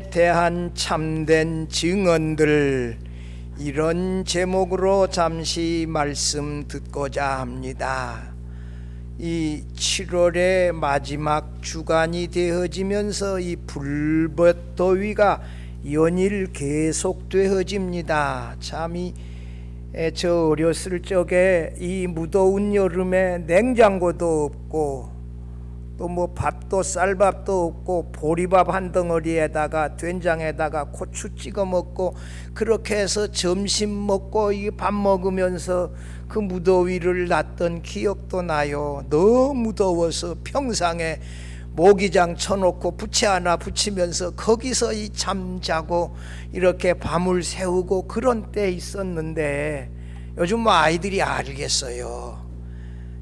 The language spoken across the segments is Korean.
대한 참된 증언들, 이런 제목으로 잠시 말씀 듣고자 합니다. 이 7월의 마지막 주간이 되어지면서 이 불볕더위가 연일 계속되어집니다. 참이 저 어렸을 적에 이 무더운 여름에 냉장고도 없고 또 뭐 밥도 쌀밥도 없고 보리밥 한 덩어리에다가 된장에다가 고추 찍어 먹고 그렇게 해서 점심 먹고 이 밥 먹으면서 그 무더위를 났던 기억도 나요. 너무 더워서 평상에 모기장 쳐놓고 부채 하나 붙이면서 거기서 이 잠자고 이렇게 밤을 새우고 그런 때 있었는데, 요즘 뭐 아이들이 알겠어요.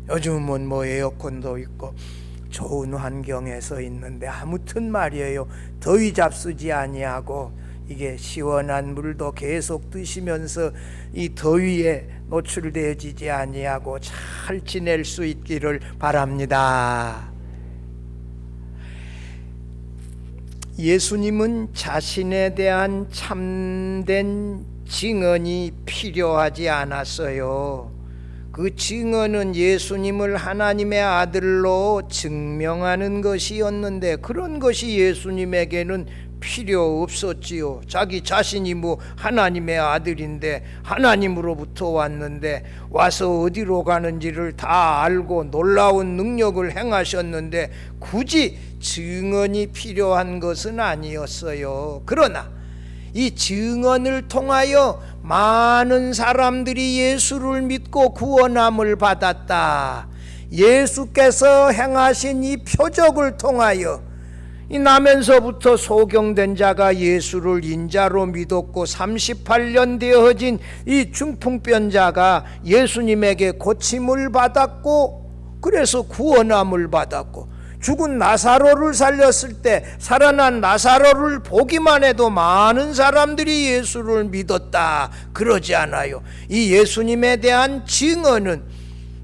요즘은 뭐 에어컨도 있고 좋은 환경에서 있는데, 아무튼 말이에요, 더위 잡수지 아니하고 이게 시원한 물도 계속 드시면서 이 더위에 노출되어지지 아니하고 잘 지낼 수 있기를 바랍니다. 예수님은 자신에 대한 참된 증언이 필요하지 않았어요. 그 증언은 예수님을 하나님의 아들로 증명하는 것이었는데, 그런 것이 예수님에게는 필요 없었지요. 자기 자신이 뭐 하나님의 아들인데, 하나님으로부터 왔는데 와서 어디로 가는지를 다 알고 놀라운 능력을 행하셨는데 굳이 증언이 필요한 것은 아니었어요. 그러나 이 증언을 통하여 많은 사람들이 예수를 믿고 구원함을 받았다. 예수께서 행하신 이 표적을 통하여 이 나면서부터 소경된 자가 예수를 인자로 믿었고 38년 되어진 이 중풍병자가 예수님에게 고침을 받았고 그래서 구원함을 받았고, 죽은 나사로를 살렸을 때 살아난 나사로를 보기만 해도 많은 사람들이 예수를 믿었다. 그러지 않아요. 이 예수님에 대한 증언은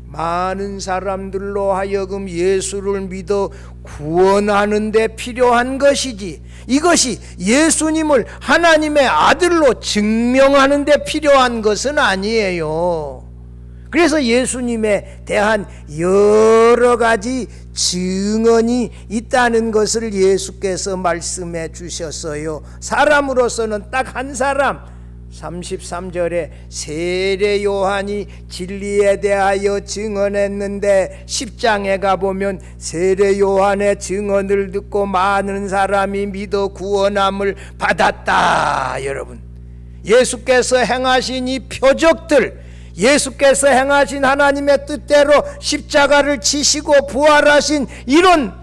많은 사람들로 하여금 예수를 믿어 구원하는 데 필요한 것이지, 이것이 예수님을 하나님의 아들로 증명하는 데 필요한 것은 아니에요. 그래서 예수님에 대한 여러 가지 증언이 있다는 것을 예수께서 말씀해 주셨어요. 사람으로서는 딱 한 사람, 33절에 세례 요한이 진리에 대하여 증언했는데 10장에 가보면 세례 요한의 증언을 듣고 많은 사람이 믿어 구원함을 받았다. 여러분, 예수께서 행하신 이 표적들, 예수께서 행하신 하나님의 뜻대로 십자가를 지시고 부활하신 이런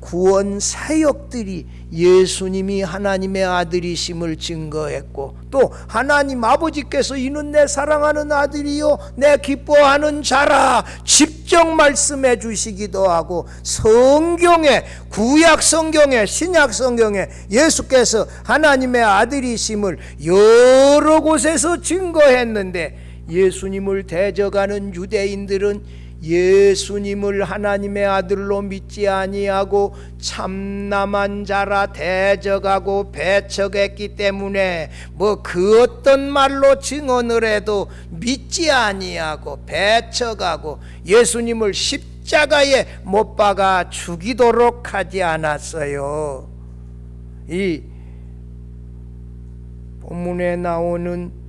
구원 사역들이 예수님이 하나님의 아들이심을 증거했고, 또 하나님 아버지께서 이는 내 사랑하는 아들이요 내 기뻐하는 자라 직접 말씀해 주시기도 하고, 성경에, 구약 성경에, 신약 성경에 예수께서 하나님의 아들이심을 여러 곳에서 증거했는데, 예수님을 대적하는 유대인들은 예수님을 하나님의 아들로 믿지 아니하고 참남한 자라 대적하고 배척했기 때문에 뭐 그 어떤 말로 증언을 해도 믿지 아니하고 배척하고 예수님을 십자가에 못 박아 죽이도록 하지 않았어요. 이 본문에 나오는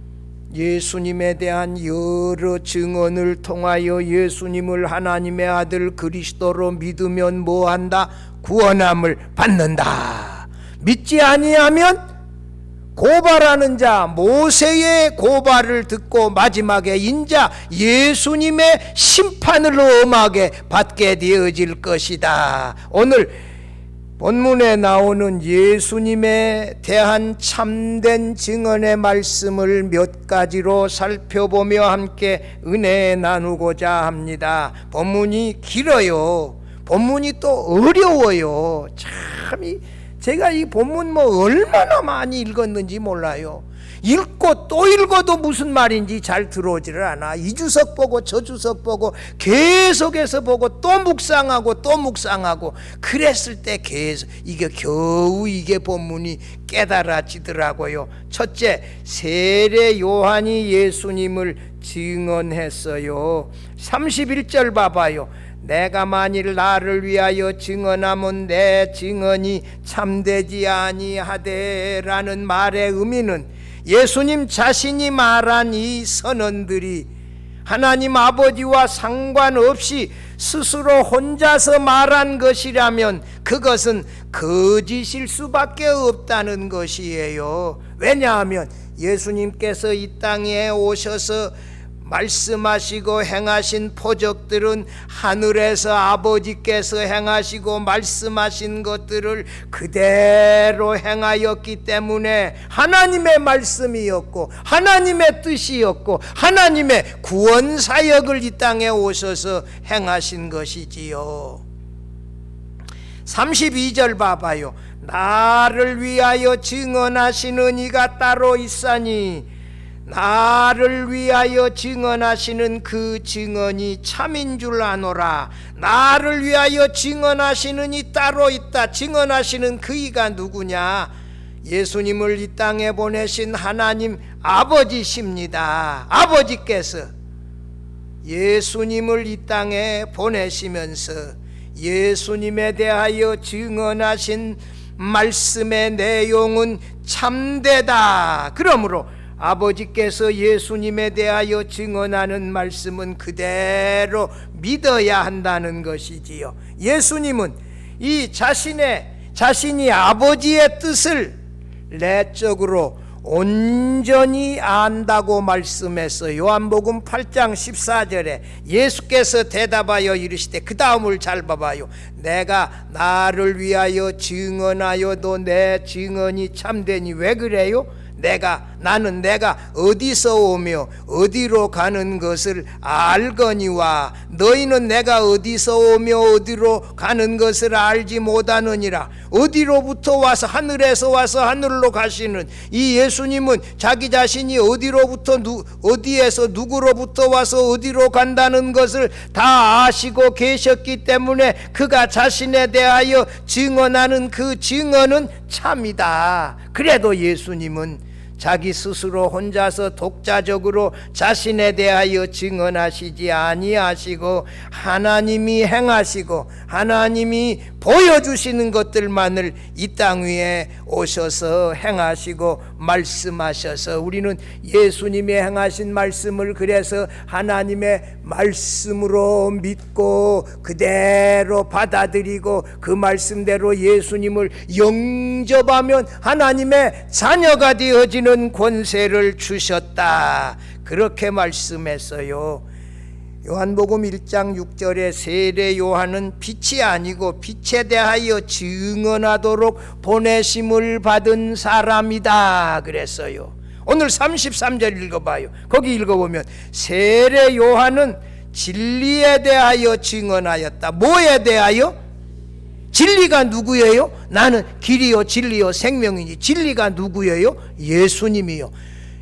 예수님에 대한 여러 증언을 통하여 예수님을 하나님의 아들 그리스도로 믿으면 뭐한다? 구원함을 받는다. 믿지 아니하면 고발하는 자 모세의 고발을 듣고 마지막에 인자 예수님의 심판을 엄하게 받게 되어질 것이다. 오늘 본문에 나오는 예수님에 대한 참된 증언의 말씀을 몇 가지로 살펴보며 함께 은혜 나누고자 합니다. 본문이 길어요. 본문이 또 어려워요. 참 제가 이 본문 뭐 얼마나 많이 읽었는지 몰라요. 읽고 또 읽어도 무슨 말인지 잘 들어오지를 않아. 이 주석 보고 저 주석 보고 계속해서 보고 또 묵상하고 또 묵상하고 그랬을 때 계속 이게 겨우 이게 본문이 깨달아지더라고요. 첫째, 세례 요한이 예수님을 증언했어요. 31절 봐봐요. 내가 만일 나를 위하여 증언하면 내 증언이 참되지 아니하되 라는 말의 의미는 예수님 자신이 말한 이 선언들이 하나님 아버지와 상관없이 스스로 혼자서 말한 것이라면 그것은 거짓일 수밖에 없다는 것이에요. 왜냐하면 예수님께서 이 땅에 오셔서 말씀하시고 행하신 표적들은 하늘에서 아버지께서 행하시고 말씀하신 것들을 그대로 행하였기 때문에 하나님의 말씀이었고 하나님의 뜻이었고 하나님의 구원 사역을 이 땅에 오셔서 행하신 것이지요. 32절 봐봐요. 나를 위하여 증언하시는 이가 따로 있사니 나를 위하여 증언하시는 그 증언이 참인 줄 아노라. 나를 위하여 증언하시는 이 따로 있다. 증언하시는 그 이가 누구냐? 예수님을 이 땅에 보내신 하나님 아버지십니다. 아버지께서 예수님을 이 땅에 보내시면서 예수님에 대하여 증언하신 말씀의 내용은 참되다. 그러므로 아버지께서 예수님에 대하여 증언하는 말씀은 그대로 믿어야 한다는 것이지요. 예수님은 이 자신이 아버지의 뜻을 내적으로 온전히 안다고 말씀했어요. 요한복음 8장 14절에 예수께서 대답하여 이르시되, 그 다음을 잘 봐봐요. 내가 나를 위하여 증언하여도 내 증언이 참되니. 왜 그래요? 나는 내가 어디서 오며 어디로 가는 것을 알거니와 너희는 내가 어디서 오며 어디로 가는 것을 알지 못하느니라. 어디로부터 와서 하늘에서 와서 하늘로 가시는 이 예수님은 자기 자신이 어디로부터 어디에서 누구로부터 와서 어디로 간다는 것을 다 아시고 계셨기 때문에 그가 자신에 대하여 증언하는 그 증언은 참이다. 그래도 예수님은 자기 스스로 혼자서 독자적으로 자신에 대하여 증언하시지 아니하시고 하나님이 행하시고 하나님이 보여주시는 것들만을 이 땅 위에 오셔서 행하시고 말씀하셔서 우리는 예수님이 행하신 말씀을 그래서 하나님의 말씀으로 믿고 그대로 받아들이고 그 말씀대로 예수님을 영접하면 하나님의 자녀가 되어지는 권세를 주셨다. 그렇게 말씀했어요. 요한복음 1장 6절에 세례 요한은 빛이 아니고 빛에 대하여 증언하도록 보내심을 받은 사람이다 그랬어요. 오늘 33절 읽어봐요. 거기 읽어보면 세례 요한은 진리에 대하여 증언하였다. 뭐에 대하여? 진리가 누구예요? 나는 길이요 진리요 생명이니. 진리가 누구예요? 예수님이요.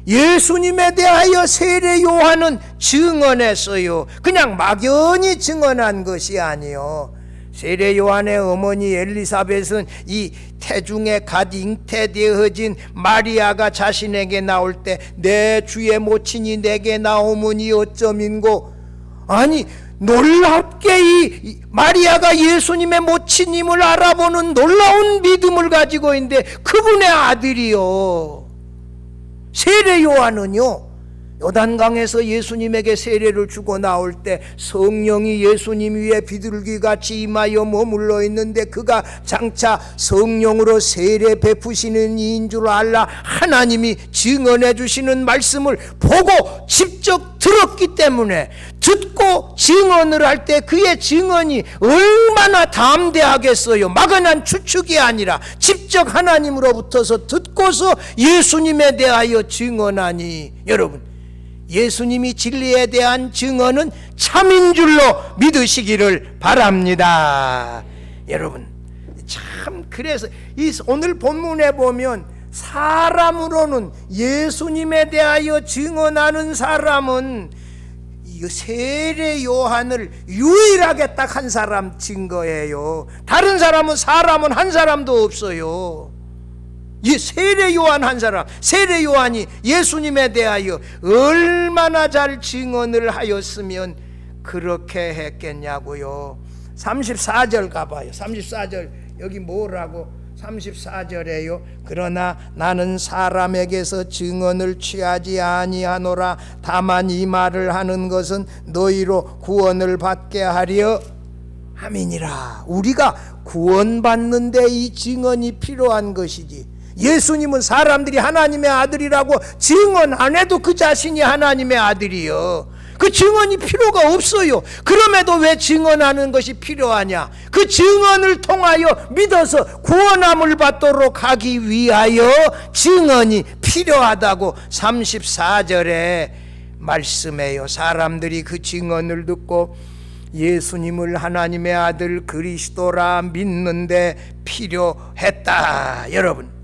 예수님에 대하여 세례 요한은 증언했어요. 그냥 막연히 증언한 것이 아니요. 세례 요한의 어머니 엘리사벳은 이 태중에 갓 잉태되어진 마리아가 자신에게 나올 때 내 주의 모친이 내게 나오므니 어쩌민고. 아니 놀랍게 이 마리아가 예수님의 모친임을 알아보는 놀라운 믿음을 가지고 있는데 그분의 아들이요. 세례 요한은요, 요단강에서 예수님에게 세례를 주고 나올 때 성령이 예수님 위에 비둘기같이 임하여 머물러 있는데 그가 장차 성령으로 세례 베푸시는 이인 줄 알라 하나님이 증언해 주시는 말씀을 보고 직접 들었기 때문에 듣고 증언을 할 때 그의 증언이 얼마나 담대하겠어요. 막연한 추측이 아니라 직접 하나님으로부터서 듣고서 예수님에 대하여 증언하니, 여러분 예수님이 진리에 대한 증언은 참인 줄로 믿으시기를 바랍니다. 여러분 참 그래서 이 오늘 본문에 보면 사람으로는 예수님에 대하여 증언하는 사람은 이 세례 요한을 유일하게 딱 한 사람 증거예요. 다른 사람은 한 사람도 없어요. 이 세례 요한 한 사람, 세례 요한이 예수님에 대하여 얼마나 잘 증언을 하였으면 그렇게 했겠냐고요. 34절 가봐요. 34절 여기 뭐라고? 34절에요. 그러나 나는 사람에게서 증언을 취하지 아니하노라. 다만 이 말을 하는 것은 너희로 구원을 받게 하려 함이니라. 우리가 구원받는데 이 증언이 필요한 것이지. 예수님은 사람들이 하나님의 아들이라고 증언 안 해도 그 자신이 하나님의 아들이요. 그 증언이 필요가 없어요. 그럼에도 왜 증언하는 것이 필요하냐? 그 증언을 통하여 믿어서 구원함을 받도록 하기 위하여 증언이 필요하다고 34절에 말씀해요. 사람들이 그 증언을 듣고 예수님을 하나님의 아들 그리스도라 믿는데 필요했다. 여러분,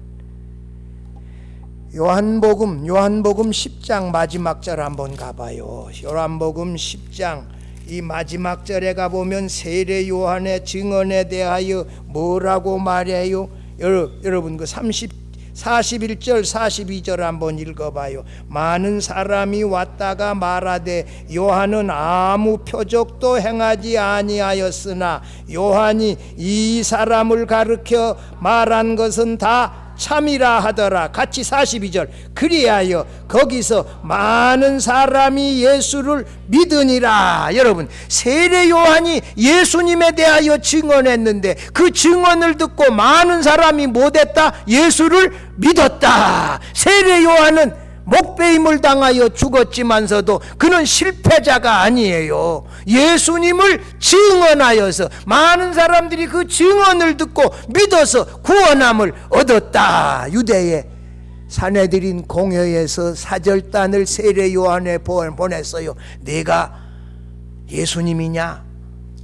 요한복음 10장 마지막 절 한번 가봐요. 요한복음 10장 이 마지막 절에 가보면 세례 요한의 증언에 대하여 뭐라고 말해요? 여러분 그 41절 42절 한번 읽어봐요. 많은 사람이 왔다가 말하되 요한은 아무 표적도 행하지 아니하였으나 요한이 이 사람을 가르쳐 말한 것은 다 참이라 하더라. 같이 42절. 그리하여 거기서 많은 사람이 예수를 믿으니라. 여러분, 세례 요한이 예수님에 대하여 증언했는데 그 증언을 듣고 많은 사람이 못했다? 예수를 믿었다. 세례 요한은 목배임을 당하여 죽었지만서도 그는 실패자가 아니에요. 예수님을 증언하여서 많은 사람들이 그 증언을 듣고 믿어서 구원함을 얻었다. 유대의 사내들인 공회에서 사절단을 세례 요한에 보냈어요. 네가 예수님이냐?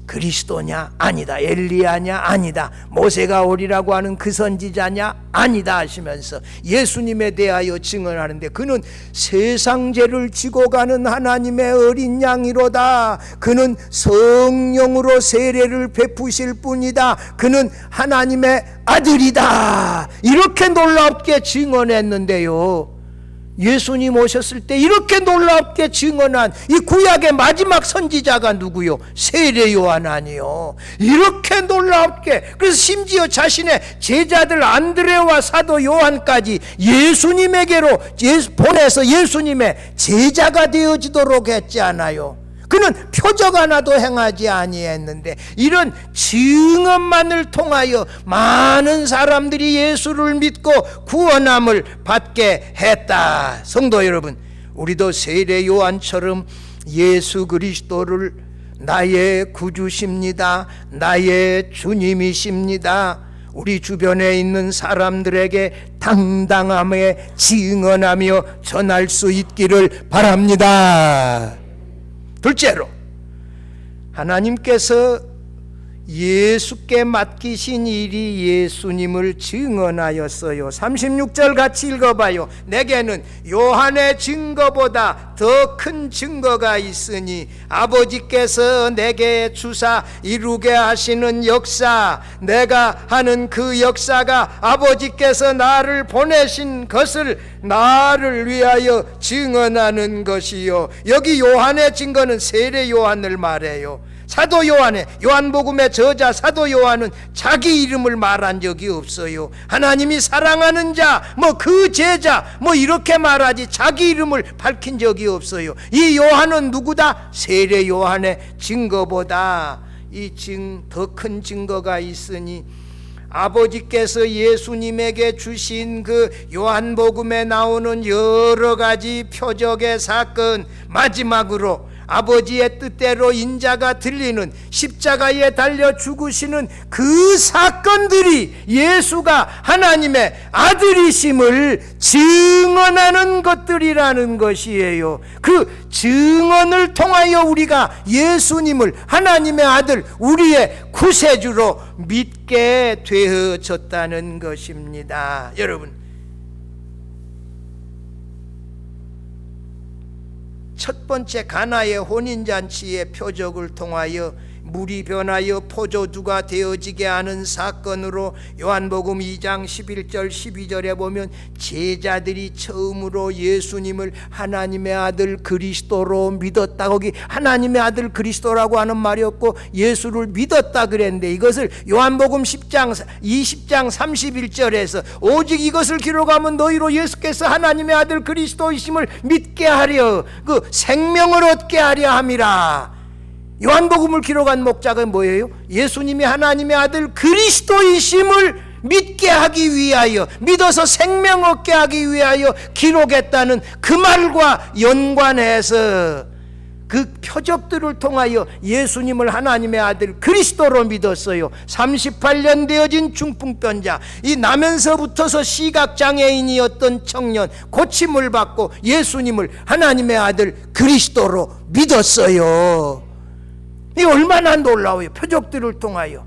그리스도냐? 아니다. 엘리야냐? 아니다. 모세가 오리라고 하는 그 선지자냐? 아니다 하시면서 예수님에 대하여 증언하는데 그는 세상 죄를 지고 가는 하나님의 어린 양이로다. 그는 성령으로 세례를 베푸실 뿐이다. 그는 하나님의 아들이다. 이렇게 놀랍게 증언했는데요, 예수님 오셨을 때 이렇게 놀랍게 증언한 이 구약의 마지막 선지자가 누구요? 세례 요한 아니요. 이렇게 놀랍게, 그래서 심지어 자신의 제자들 안드레와 사도 요한까지 예수님에게로 보내서 예수님의 제자가 되어지도록 했지 않아요? 그는 표적 하나도 행하지 아니했는데 이런 증언만을 통하여 많은 사람들이 예수를 믿고 구원함을 받게 했다. 성도 여러분, 우리도 세례 요한처럼 예수 그리스도를 나의 구주십니다, 나의 주님이십니다, 우리 주변에 있는 사람들에게 당당함에 증언하며 전할 수 있기를 바랍니다. 둘째로, 하나님께서 예수께 맡기신 일이 예수님을 증언하였어요. 36절 같이 읽어봐요. 내게는 요한의 증거보다 더 큰 증거가 있으니 아버지께서 내게 주사 이루게 하시는 역사, 내가 하는 그 역사가 아버지께서 나를 보내신 것을 나를 위하여 증언하는 것이요. 여기 요한의 증거는 세례 요한을 말해요. 사도 요한의, 요한복음의 저자 사도 요한은 자기 이름을 말한 적이 없어요. 하나님이 사랑하는 자, 그 제자, 이렇게 말하지 자기 이름을 밝힌 적이 없어요. 이 요한은 누구다? 세례 요한의 증거보다 더 큰 증거가 있으니 아버지께서 예수님에게 주신 그 요한복음에 나오는 여러 가지 표적의 사건, 마지막으로 아버지의 뜻대로 인자가 들리는 십자가에 달려 죽으시는 그 사건들이 예수가 하나님의 아들이심을 증언하는 것들이라는 것이에요. 그 증언을 통하여 우리가 예수님을 하나님의 아들, 우리의 구세주로 믿게 되어졌다는 것입니다. 여러분, 첫 번째 가나의 혼인잔치의 표적을 통하여 물이 변하여 포도주가 되어지게 하는 사건으로 요한복음 2장 11절 12절에 보면 제자들이 처음으로 예수님을 하나님의 아들 그리스도로 믿었다. 거기 하나님의 아들 그리스도라고 하는 말이 없고 예수를 믿었다 그랬는데, 이것을 요한복음 10장 20장 31절에서 오직 이것을 기록하면 너희로 예수께서 하나님의 아들 그리스도이심을 믿게 하려, 그 생명을 얻게 하려 함이라. 요한복음을 기록한 목적은 뭐예요? 예수님이 하나님의 아들 그리스도이심을 믿게 하기 위하여, 믿어서 생명 얻게 하기 위하여 기록했다는 그 말과 연관해서 그 표적들을 통하여 예수님을 하나님의 아들 그리스도로 믿었어요. 38년 되어진 중풍병자, 이 나면서부터서 시각장애인이었던 청년, 고침을 받고 예수님을 하나님의 아들 그리스도로 믿었어요. 이 얼마나 놀라워요. 표적들을 통하여.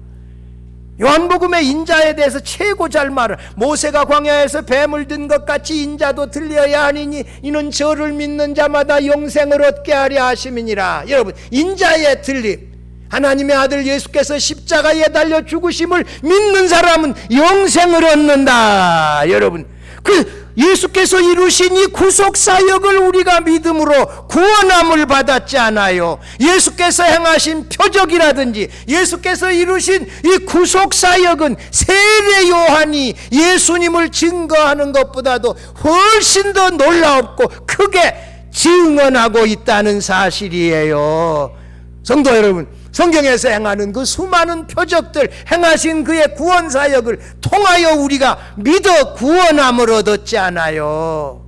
요한복음의 인자에 대해서 최고 잘 말을, 모세가 광야에서 뱀을 든 것 같이 인자도 들려야 하니니 이는 저를 믿는 자마다 영생을 얻게 하려 하심이니라. 여러분, 인자의 들림, 하나님의 아들 예수께서 십자가에 달려 죽으심을 믿는 사람은 영생을 얻는다. 여러분, 그 예수께서 이루신 이 구속사역을 우리가 믿음으로 구원함을 받았지 않아요? 예수께서 행하신 표적이라든지 크리스께서 이루신 이 구속사역은 세례 요한이 예수님을 증거하는 것보다도 훨씬 더 놀라웠고 크게 증언하고 있다는 사실이에요. 성도 여러분, 성경에서 행하는 그 수많은 표적들, 행하신 그의 구원사역을 통하여 우리가 믿어 구원함을 얻었지 않아요?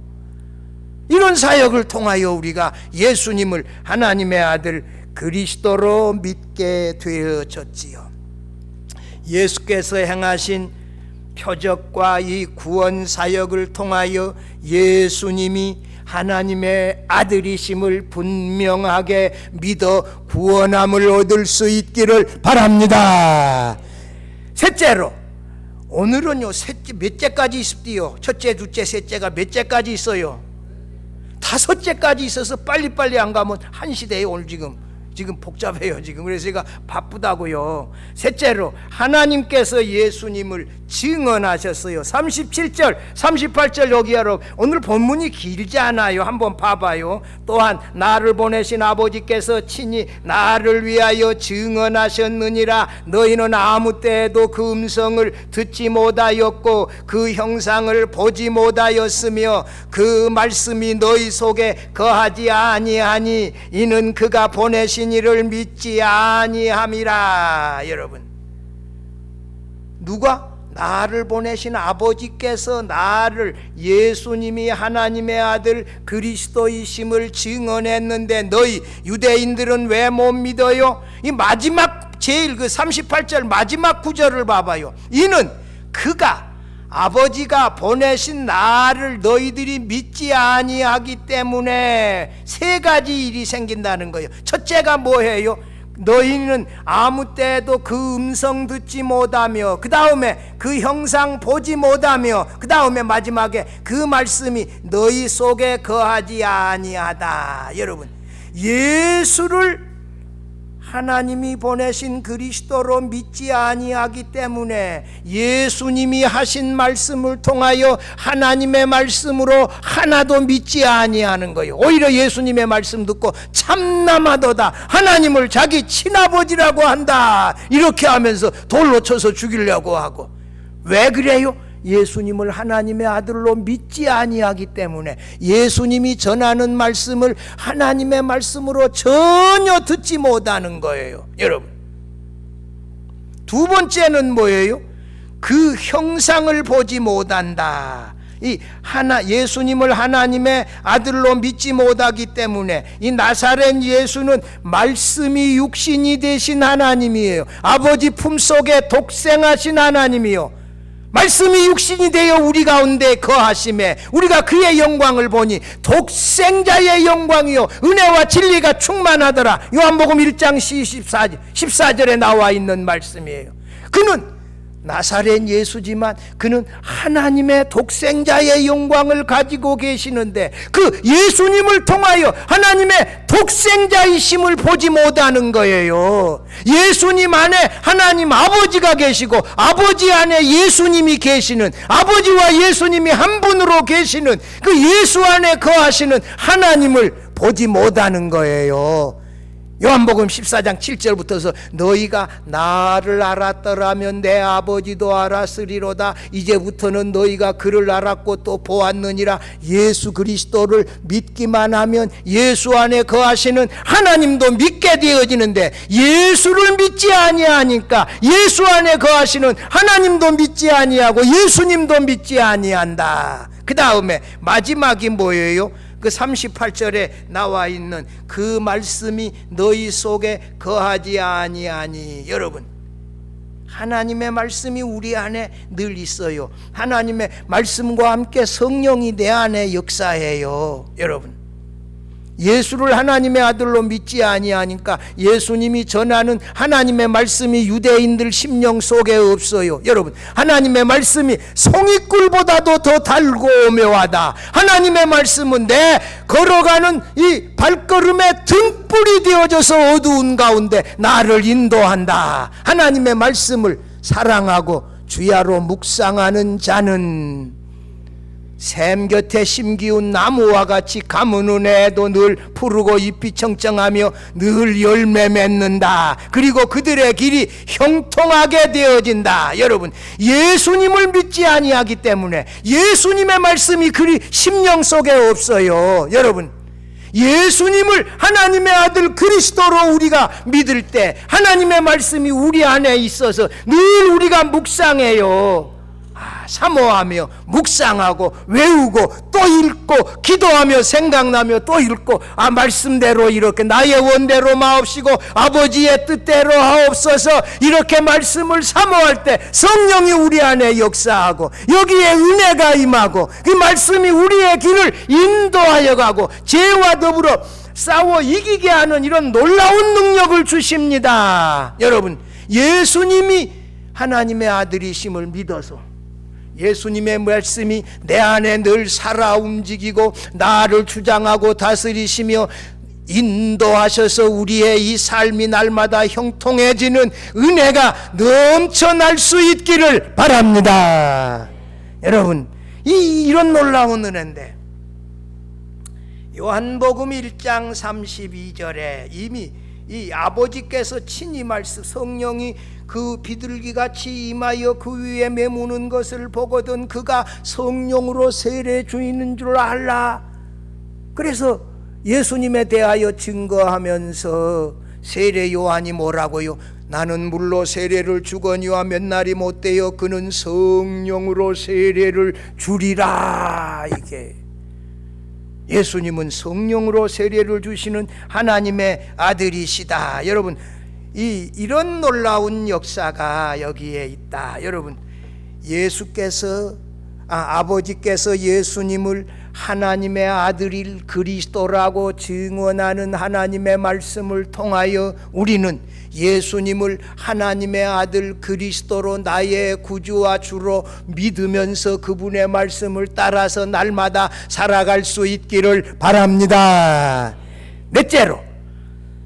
이런 사역을 통하여 우리가 예수님을 하나님의 아들 그리스도로 믿게 되어졌지요. 예수께서 행하신 표적과 이 구원사역을 통하여 예수님이 하나님의 아들이심을 분명하게 믿어 구원함을 얻을 수 있기를 바랍니다. 셋째로, 오늘은요, 셋째 몇째까지 있습디요? 첫째, 둘째, 셋째가 몇째까지 있어요? 다섯째까지 있어서 빨리빨리 안 가면 한 시대에 오늘 지금 복잡해요. 그래서 제가 바쁘다고요. 셋째로, 하나님께서 예수님을 증언하셨어요. 37절 38절 여기하러, 오늘 본문이 길지 않아요. 한번 봐봐요. 또한 나를 보내신 아버지께서 친히 나를 위하여 증언하셨느니라. 너희는 아무 때에도 그 음성을 듣지 못하였고 그 형상을 보지 못하였으며 그 말씀이 너희 속에 거하지 아니하니 이는 그가 보내신 이를 믿지 아니함이라. 여러분, 누가? 나를 보내신 아버지께서 나를, 예수님이 하나님의 아들 그리스도이심을 증언했는데 너희 유대인들은 왜 못 믿어요? 이 마지막 제일 그 38절 마지막 구절을 봐봐요. 이는 그가, 아버지가 보내신 나를 너희들이 믿지 아니하기 때문에 세 가지 일이 생긴다는 거예요. 첫째가 뭐예요? 너희는 아무 때에도 그 음성 듣지 못하며, 그 다음에 그 형상 보지 못하며, 그 다음에 마지막에 그 말씀이 너희 속에 거하지 아니하다. 여러분, 예수를 하나님이 보내신 그리스도로 믿지 아니하기 때문에 예수님이 하신 말씀을 통하여 하나님의 말씀으로 하나도 믿지 아니하는 거예요. 오히려 예수님의 말씀 듣고 참나마도다, 하나님을 자기 친아버지라고 한다, 이렇게 하면서 돌로 쳐서 죽이려고 하고. 왜 그래요? 예수님을 하나님의 아들로 믿지 아니하기 때문에 예수님이 전하는 말씀을 하나님의 말씀으로 전혀 듣지 못하는 거예요. 여러분, 두 번째는 뭐예요? 그 형상을 보지 못한다. 이 예수님을 하나님의 아들로 믿지 못하기 때문에 이 나사렛 예수는 말씀이 육신이 되신 하나님이에요. 아버지 품속에 독생하신 하나님이요, 말씀이 육신이 되어 우리 가운데 거하심에 우리가 그의 영광을 보니 독생자의 영광이요 은혜와 진리가 충만하더라. 요한복음 1장 14절에 나와 있는 말씀이에요. 그는 나사렛 예수지만 그는 하나님의 독생자의 영광을 가지고 계시는데 그 예수님을 통하여 하나님의 독생자이심을 보지 못하는 거예요. 예수님 안에 하나님 아버지가 계시고 아버지 안에 예수님이 계시는, 아버지와 예수님이 한 분으로 계시는 그 예수 안에 거하시는 하나님을 보지 못하는 거예요. 요한복음 14장 7절부터서 너희가 나를 알았더라면 내 아버지도 알았으리로다. 이제부터는 너희가 그를 알았고 또 보았느니라. 예수 그리스도를 믿기만 하면 예수 안에 거하시는 하나님도 믿게 되어지는데, 예수를 믿지 아니하니까 예수 안에 거하시는 하나님도 믿지 아니하고 예수님도 믿지 아니한다. 그 다음에 마지막이 뭐예요? 그 38절에 나와 있는 그 말씀이 너희 속에 거하지 아니하니. 여러분, 하나님의 말씀이 우리 안에 늘 있어요. 하나님의 말씀과 함께 성령이 내 안에 역사해요. 여러분, 예수를 하나님의 아들로 믿지 아니하니까 예수님이 전하는 하나님의 말씀이 유대인들 심령 속에 없어요. 여러분, 하나님의 말씀이 송이꿀보다도 더 달고 오묘하다. 하나님의 말씀은 내 걸어가는 이 발걸음의 등불이 되어져서 어두운 가운데 나를 인도한다. 하나님의 말씀을 사랑하고 주야로 묵상하는 자는 샘 곁에 심기운 나무와 같이 가문 은혜에도 늘 푸르고 잎이 청청하며 늘 열매 맺는다. 그리고 그들의 길이 형통하게 되어진다. 여러분, 예수님을 믿지 아니하기 때문에 예수님의 말씀이 그리 심령 속에 없어요. 여러분, 예수님을 하나님의 아들 그리스도로 우리가 믿을 때 하나님의 말씀이 우리 안에 있어서 늘 우리가 묵상해요. 사모하며 묵상하고 외우고 또 읽고 기도하며 생각나며 또 읽고, 말씀대로 이렇게 나의 원대로 마옵시고 아버지의 뜻대로 하옵소서, 이렇게 말씀을 사모할 때 성령이 우리 안에 역사하고 여기에 은혜가 임하고 그 말씀이 우리의 길을 인도하여 가고 죄와 더불어 싸워 이기게 하는 이런 놀라운 능력을 주십니다. 여러분, 예수님이 하나님의 아들이심을 믿어서 예수님의 말씀이 내 안에 늘 살아 움직이고 나를 주장하고 다스리시며 인도하셔서 우리의 이 삶이 날마다 형통해지는 은혜가 넘쳐날 수 있기를 바랍니다. 여러분, 이런 놀라운 은혜인데 요한복음 1장 32절에 이미 이 아버지께서 친히 말씀, 성령이 그 비둘기같이 임하여 그 위에 메무는 것을 보거든 그가 성령으로 세례 주인인 줄 알라. 그래서 예수님에 대하여 증거하면서 세례 요한이 뭐라고요? 나는 물로 세례를 주거니와 몇 날이 못되어 그는 성령으로 세례를 주리라. 이게 예수님은 성령으로 세례를 주시는 하나님의 아들이시다. 여러분, 이런 놀라운 역사가 여기에 있다. 여러분, 아버지께서 예수님을 하나님의 아들일 그리스도라고 증언하는 하나님의 말씀을 통하여 우리는 예수님을 하나님의 아들 그리스도로 나의 구주와 주로 믿으면서 그분의 말씀을 따라서 날마다 살아갈 수 있기를 바랍니다. 넷째로,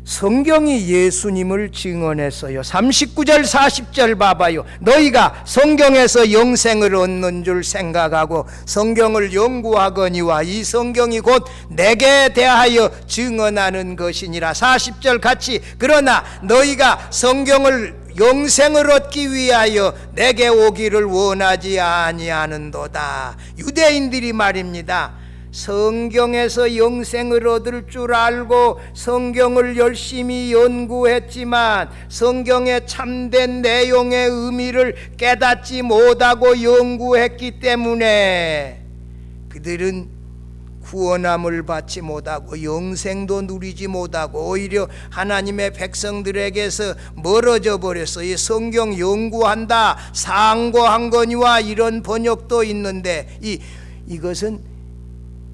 성경이 예수님을 증언했어요. 39절 40절 봐봐요. 너희가 성경에서 영생을 얻는 줄 생각하고 성경을 연구하거니와 이 성경이 곧 내게 대하여 증언하는 것이니라. 40절 같이, 그러나 너희가 성경을 영생을 얻기 위하여 내게 오기를 원하지 아니하는도다. 유대인들이 말입니다. 성경에서 영생을 얻을 줄 알고 성경을 열심히 연구했지만 성경의 참된 내용의 의미를 깨닫지 못하고 연구했기 때문에 그들은 구원함을 받지 못하고 영생도 누리지 못하고 오히려 하나님의 백성들에게서 멀어져 버렸어요. 이 성경 연구한다, 상고한 거니와 이런 번역도 있는데 이것은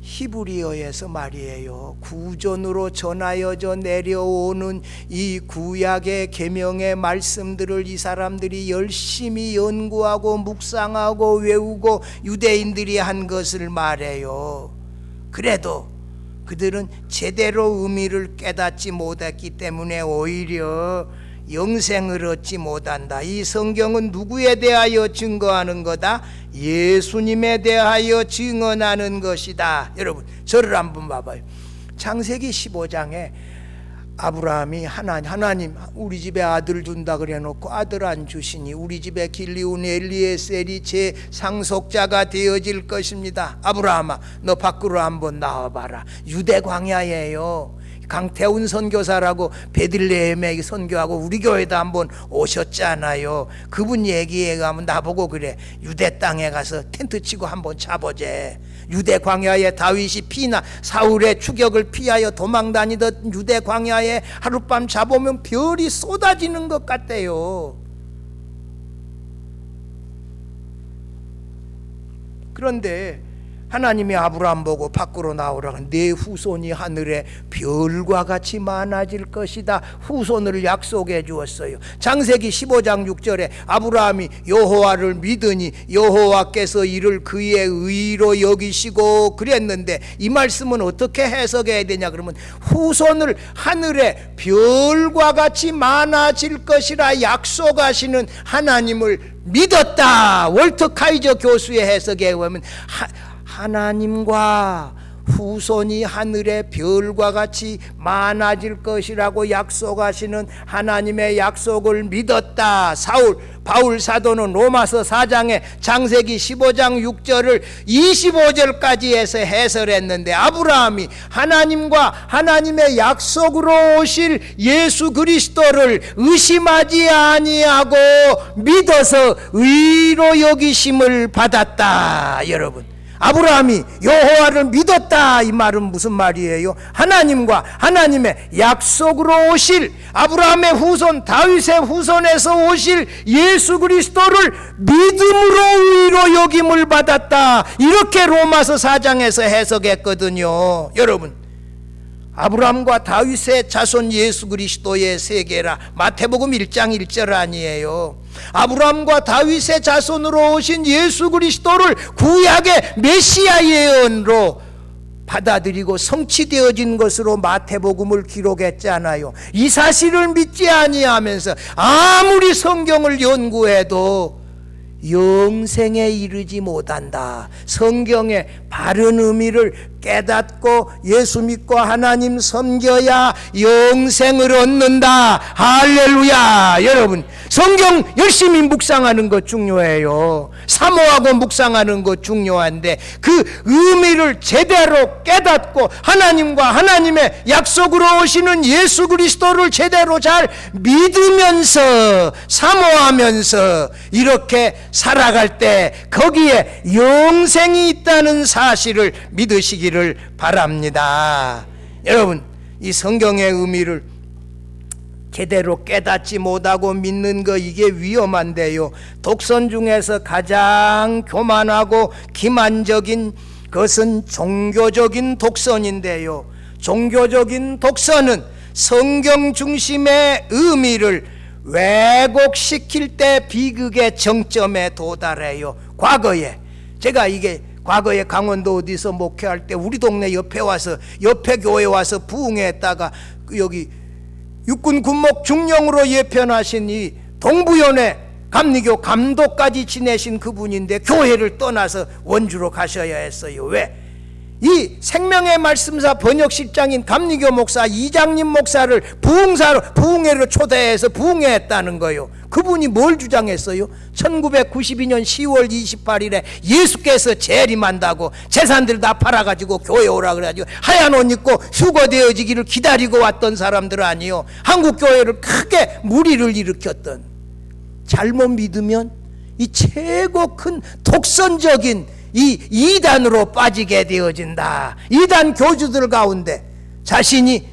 히브리어에서 말이에요. 구전으로 전하여져 내려오는 이 구약의 계명의 말씀들을 이 사람들이 열심히 연구하고 묵상하고 외우고 유대인들이 한 것을 말해요. 그래도 그들은 제대로 의미를 깨닫지 못했기 때문에 오히려 영생을 얻지 못한다. 이 성경은 누구에 대하여 증거하는 거다? 예수님에 대하여 증언하는 것이다. 여러분 저를 한번 봐봐요. 창세기 15장에 아브라함이 하나님 우리 집에 아들 준다 그래 놓고 아들 안 주시니 우리 집에 길리온 엘리에셀이 제 상속자가 되어질 것입니다. 아브라함아 너 밖으로 한번 나와봐라. 유대 광야예요. 강태훈 선교사라고 베들레헴에 선교하고 우리 교회도 한번 오셨잖아요. 그분 얘기해 가면 나보고 그래. 유대 땅에 가서 텐트 치고 한번 자보제. 유대 광야에 다윗이 피나 사울의 추격을 피하여 도망다니던 유대 광야에 하룻밤 자보면 별이 쏟아지는 것 같대요. 그런데 하나님이 아브라함 보고 밖으로 나오라. 내 후손이 하늘의 별과 같이 많아질 것이다. 후손을 약속해 주었어요. 창세기 15장 6절에 아브라함이 여호와를 믿으니 여호와께서 이를 그의 의로 여기시고 그랬는데 이 말씀은 어떻게 해석해야 되냐 그러면 후손을 하늘의 별과 같이 많아질 것이라 약속하시는 하나님을 믿었다. 월터 카이저 교수의 해석에 의하면 하나님과 후손이 하늘의 별과 같이 많아질 것이라고 약속하시는 하나님의 약속을 믿었다. 바울 사도는 로마서 4장에 창세기 15장 6절을 25절까지 해서 해설했는데 아브라함이 하나님과 하나님의 약속으로 오실 예수 그리스도를 의심하지 아니하고 믿어서 의로 여기심을 받았다. 여러분 아브라함이 여호와를 믿었다. 이 말은 무슨 말이에요? 하나님과 하나님의 약속으로 오실 아브라함의 후손 다윗의 후손에서 오실 예수 그리스도를 믿음으로 의로 여김을 받았다. 이렇게 로마서 4장에서 해석했거든요. 여러분 아브라함과 다윗의 자손 예수 그리스도의 세계라 마태복음 1장 1절 아니에요. 아브라함과 다윗의 자손으로 오신 예수 그리스도를 구약의 메시아 예언으로 받아들이고 성취되어진 것으로 마태복음을 기록했잖아요. 이 사실을 믿지 아니하면서 아무리 성경을 연구해도 영생에 이르지 못한다. 성경의 바른 의미를 깨닫고 예수 믿고 하나님 섬겨야 영생을 얻는다. 할렐루야. 여러분 성경 열심히 묵상하는 것 중요해요. 사모하고 묵상하는 것 중요한데 그 의미를 제대로 깨닫고 하나님과 하나님의 약속으로 오시는 예수 그리스도를 제대로 잘 믿으면서 사모하면서 이렇게 살아갈 때 거기에 영생이 있다는 사실을 믿으시기를 바랍니다. 여러분 이 성경의 의미를 제대로 깨닫지 못하고 믿는 거 이게 위험한데요. 독선 중에서 가장 교만하고 기만적인 것은 종교적인 독선인데요. 종교적인 독선은 성경 중심의 의미를 왜곡시킬 때 비극의 정점에 도달해요. 과거에 강원도 어디서 목회할 때 우리 동네 옆에 교회 와서 부흥했다가 여기 육군 군목 중령으로 예편하신 이 동부연회 감리교 감독까지 지내신 그분인데 교회를 떠나서 원주로 가셔야 했어요. 왜? 이 생명의 말씀사 번역실장인 감리교 목사 이장님 목사를 부흥회로 초대해서 부흥회했다는 거예요. 그분이 뭘 주장했어요? 1992년 10월 28일에 예수께서 재림한다고 재산들 다 팔아가지고 교회 오라 그래가지고 하얀 옷 입고 휴거되어지기를 기다리고 왔던 사람들 아니요. 한국교회를 크게 무리를 일으켰던, 잘못 믿으면 이 최고 큰 독선적인 이 이단으로 빠지게 되어진다. 이단 교주들 가운데 자신이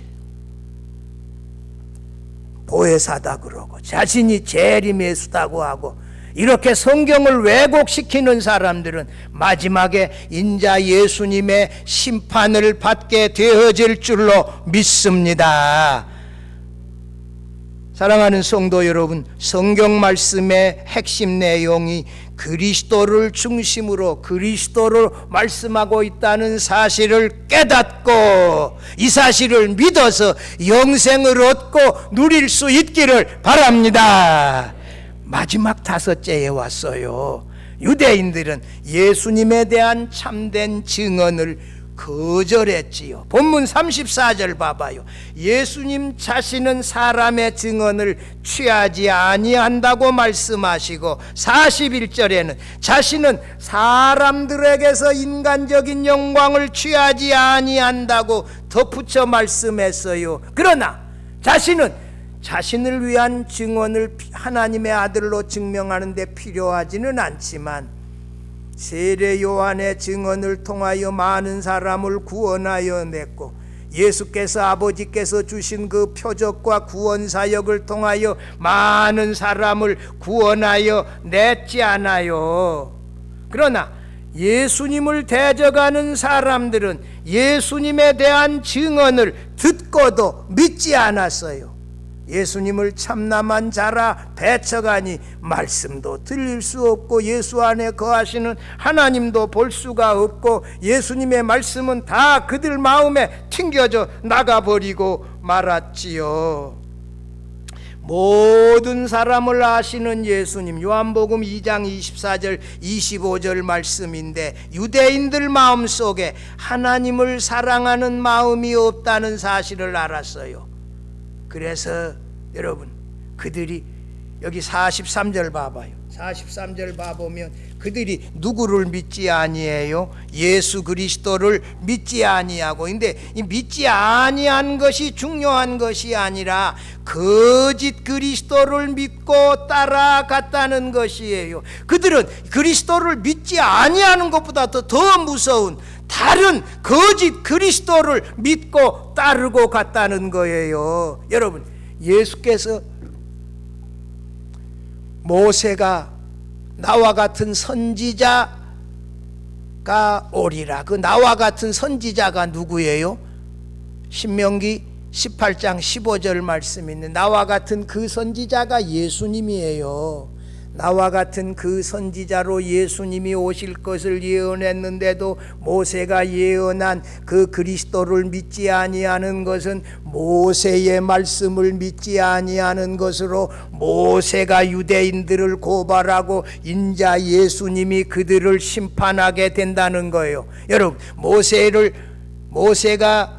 보혜사다 그러고 자신이 재림예수다고 하고 이렇게 성경을 왜곡시키는 사람들은 마지막에 인자 예수님의 심판을 받게 되어질 줄로 믿습니다. 사랑하는 성도 여러분, 성경 말씀의 핵심 내용이 그리스도를 중심으로 그리스도를 말씀하고 있다는 사실을 깨닫고 이 사실을 믿어서 영생을 얻고 누릴 수 있기를 바랍니다. 마지막 다섯째에 왔어요. 유대인들은 예수님에 대한 참된 증언을 거절했지요. 본문 34절 봐봐요. 예수님 자신은 사람의 증언을 취하지 아니한다고 말씀하시고 41절에는 자신은 사람들에게서 인간적인 영광을 취하지 아니한다고 덧붙여 말씀했어요. 그러나 자신은 자신을 위한 증언을 하나님의 아들로 증명하는 데 필요하지는 않지만 세례 요한의 증언을 통하여 많은 사람을 구원하여 냈고 예수께서 아버지께서 주신 그 표적과 구원 사역을 통하여 많은 사람을 구원하여 냈지 않아요. 그러나 예수님을 대적하는 사람들은 예수님에 대한 증언을 듣고도 믿지 않았어요. 예수님을 참남한 자라 배척하니 말씀도 들릴 수 없고 예수 안에 거하시는 하나님도 볼 수가 없고 예수님의 말씀은 다 그들 마음에 튕겨져 나가버리고 말았지요. 모든 사람을 아시는 예수님, 요한복음 2장 24절 25절 말씀인데 유대인들 마음속에 하나님을 사랑하는 마음이 없다는 사실을 알았어요. 그래서 여러분 그들이 여기 43절 봐봐요. 43절 봐보면 그들이 누구를 믿지 아니해요? 예수 그리스도를 믿지 아니하고. 근데 이 믿지 아니한 것이 중요한 것이 아니라 거짓 그리스도를 믿고 따라갔다는 것이에요. 그들은 그리스도를 믿지 아니하는 것보다 더 무서운 다른 거짓 그리스도를 믿고 따르고 갔다는 거예요. 여러분, 예수께서 모세가 나와 같은 선지자가 오리라. 그 나와 같은 선지자가 누구예요? 신명기 18장 15절 말씀이 있는 나와 같은 그 선지자가 예수님이에요. 나와 같은 그 선지자로 예수님이 오실 것을 예언했는데도 모세가 예언한 그 그리스도를 믿지 아니하는 것은 모세의 말씀을 믿지 아니하는 것으로 모세가 유대인들을 고발하고 인자 예수님이 그들을 심판하게 된다는 거예요. 여러분, 모세가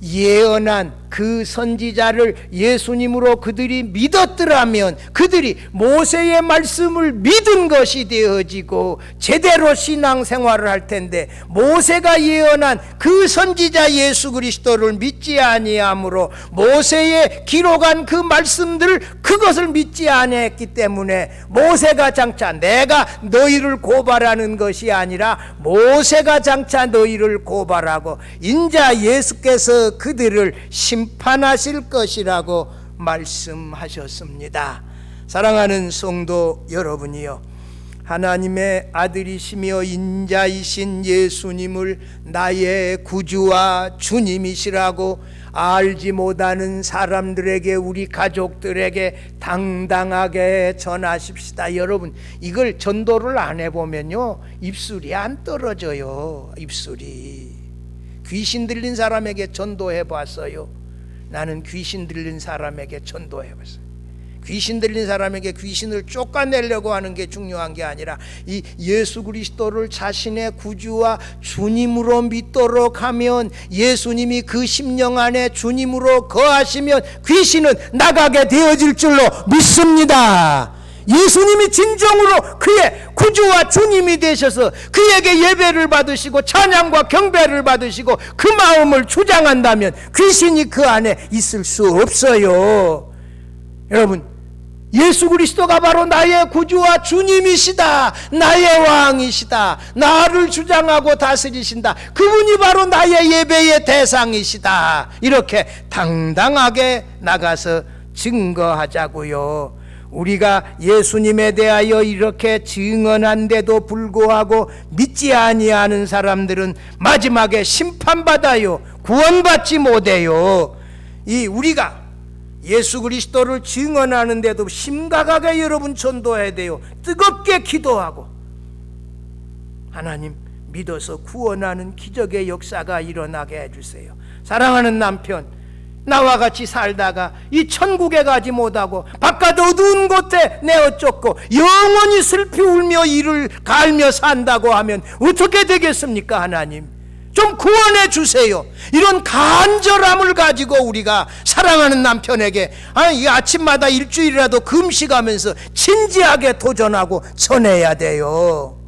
예언한 그 선지자를 예수님으로 그들이 믿었더라면 그들이 모세의 말씀을 믿은 것이 되어지고 제대로 신앙생활을 할 텐데 모세가 예언한 그 선지자 예수 그리스도를 믿지 아니하므로 모세의 기록한 그 말씀들 그것을 믿지 아니했기 때문에 모세가 장차 내가 너희를 고발하는 것이 아니라 모세가 장차 너희를 고발하고 인자 예수께서 그들을 심판하실 것이라고 말씀하셨습니다. 사랑하는 성도 여러분이요, 하나님의 아들이시며 인자이신 예수님을 나의 구주와 주님이시라고 알지 못하는 사람들에게, 우리 가족들에게 당당하게 전하십시다. 여러분, 이걸 전도를 안 해보면요 입술이 안 떨어져요. 입술이. 귀신 들린 사람에게 전도해 봤어요? 나는 귀신 들린 사람에게 전도해 봤어요. 귀신 들린 사람에게 귀신을 쫓아내려고 하는 게 중요한 게 아니라 이 예수 그리스도를 자신의 구주와 주님으로 믿도록 하면, 예수님이 그 심령 안에 주님으로 거하시면 귀신은 나가게 되어질 줄로 믿습니다. 예수님이 진정으로 그의 구주와 주님이 되셔서 그에게 예배를 받으시고 찬양과 경배를 받으시고 그 마음을 주장한다면 귀신이 그 안에 있을 수 없어요. 여러분, 예수 그리스도가 바로 나의 구주와 주님이시다, 나의 왕이시다, 나를 주장하고 다스리신다, 그분이 바로 나의 예배의 대상이시다, 이렇게 당당하게 나가서 증거하자고요. 우리가 예수님에 대하여 이렇게 증언한데도 불구하고 믿지 아니하는 사람들은 마지막에 심판받아요. 구원받지 못해요. 이 우리가 예수 그리스도를 증언하는데도 심각하게 여러분 전도해야 돼요. 뜨겁게 기도하고 하나님 믿어서 구원하는 기적의 역사가 일어나게 해주세요. 사랑하는 남편, 나와 같이 살다가 이 천국에 가지 못하고 바깥 어두운 곳에 내어 쫓고 영원히 슬피 울며 이를 갈며 산다고 하면 어떻게 되겠습니까? 하나님 좀 구원해 주세요. 이런 간절함을 가지고 우리가 사랑하는 남편에게 이 아침마다 일주일이라도 금식하면서 진지하게 도전하고 전해야 돼요.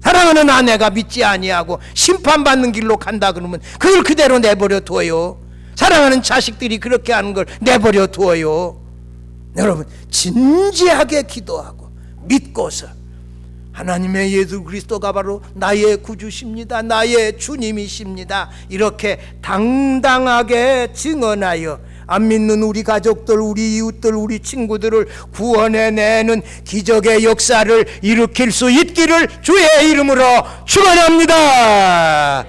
사랑하는 아내가 믿지 아니하고 심판받는 길로 간다 그러면 그걸 그대로 내버려 둬요. 사랑하는 자식들이 그렇게 하는 걸 내버려 두어요. 여러분 진지하게 기도하고 믿고서 하나님의 예수 그리스도가 바로 나의 구주십니다. 나의 주님이십니다. 이렇게 당당하게 증언하여 안 믿는 우리 가족들, 우리 이웃들, 우리 친구들을 구원해내는 기적의 역사를 일으킬 수 있기를 주의 이름으로 축원합니다.